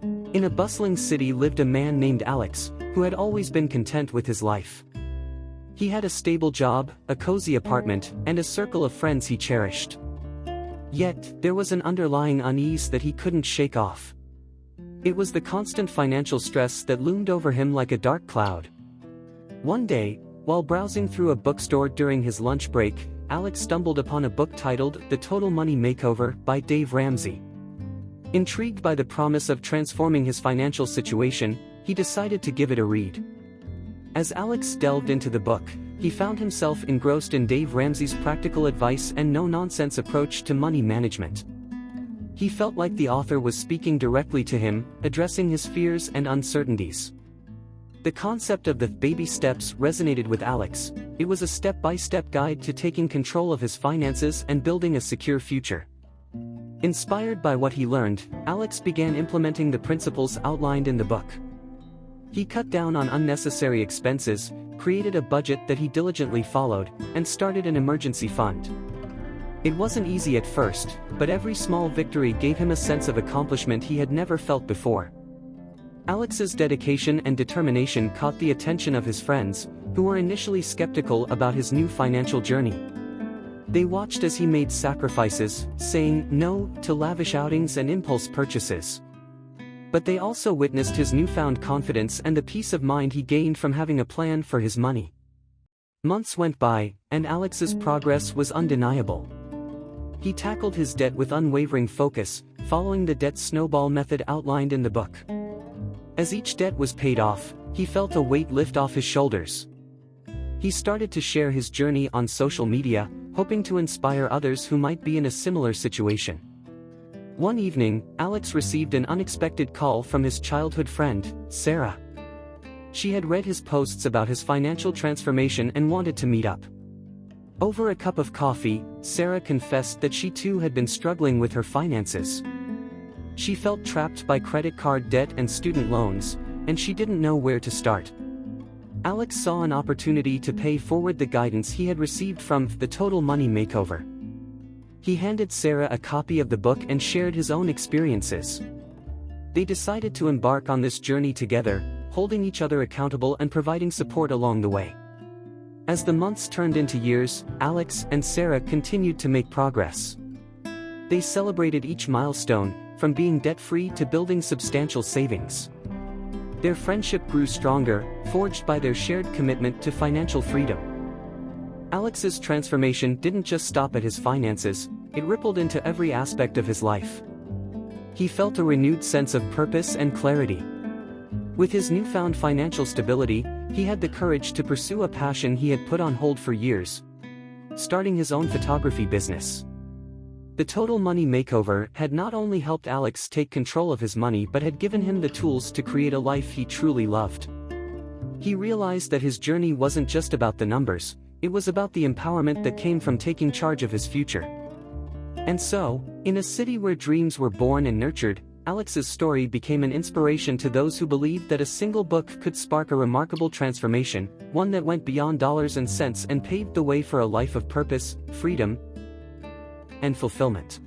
In a bustling city lived a man named Alex, who had always been content with his life. He had a stable job, a cozy apartment, and a circle of friends he cherished. Yet, there was an underlying unease that he couldn't shake off. It was the constant financial stress that loomed over him like a dark cloud. One day, while browsing through a bookstore during his lunch break, Alex stumbled upon a book titled The Total Money Makeover by Dave Ramsey. Intrigued by the promise of transforming his financial situation, he decided to give it a read. As Alex delved into the book, he found himself engrossed in Dave Ramsey's practical advice and no-nonsense approach to money management. He felt like the author was speaking directly to him, addressing his fears and uncertainties. The concept of the baby steps resonated with Alex. It was a step-by-step guide to taking control of his finances and building a secure future. Inspired by what he learned, Alex began implementing the principles outlined in the book. He cut down on unnecessary expenses, created a budget that he diligently followed, and started an emergency fund. It wasn't easy at first, but every small victory gave him a sense of accomplishment he had never felt before. Alex's dedication and determination caught the attention of his friends, who were initially skeptical about his new financial journey. They watched as he made sacrifices, saying no to lavish outings and impulse purchases. But they also witnessed his newfound confidence and the peace of mind he gained from having a plan for his money. Months went by, and Alex's progress was undeniable. He tackled his debt with unwavering focus, following the debt snowball method outlined in the book. As each debt was paid off, he felt a weight lift off his shoulders. He started to share his journey on social media, hoping to inspire others who might be in a similar situation. One evening, Alex received an unexpected call from his childhood friend, Sarah. She had read his posts about his financial transformation and wanted to meet up. Over a cup of coffee, Sarah confessed that she too had been struggling with her finances. She felt trapped by credit card debt and student loans, and she didn't know where to start. Alex saw an opportunity to pay forward the guidance he had received from The Total Money Makeover. He handed Sarah a copy of the book and shared his own experiences. They decided to embark on this journey together, holding each other accountable and providing support along the way. As the months turned into years, Alex and Sarah continued to make progress. They celebrated each milestone, from being debt-free to building substantial savings. Their friendship grew stronger, forged by their shared commitment to financial freedom. Alex's transformation didn't just stop at his finances, it rippled into every aspect of his life. He felt a renewed sense of purpose and clarity. With his newfound financial stability, he had the courage to pursue a passion he had put on hold for years: starting his own photography business. The Total Money Makeover had not only helped Alex take control of his money but had given him the tools to create a life he truly loved. He realized that his journey wasn't just about the numbers, it was about the empowerment that came from taking charge of his future. And so, in a city where dreams were born and nurtured, Alex's story became an inspiration to those who believed that a single book could spark a remarkable transformation, one that went beyond dollars and cents and paved the way for a life of purpose, freedom, and fulfillment.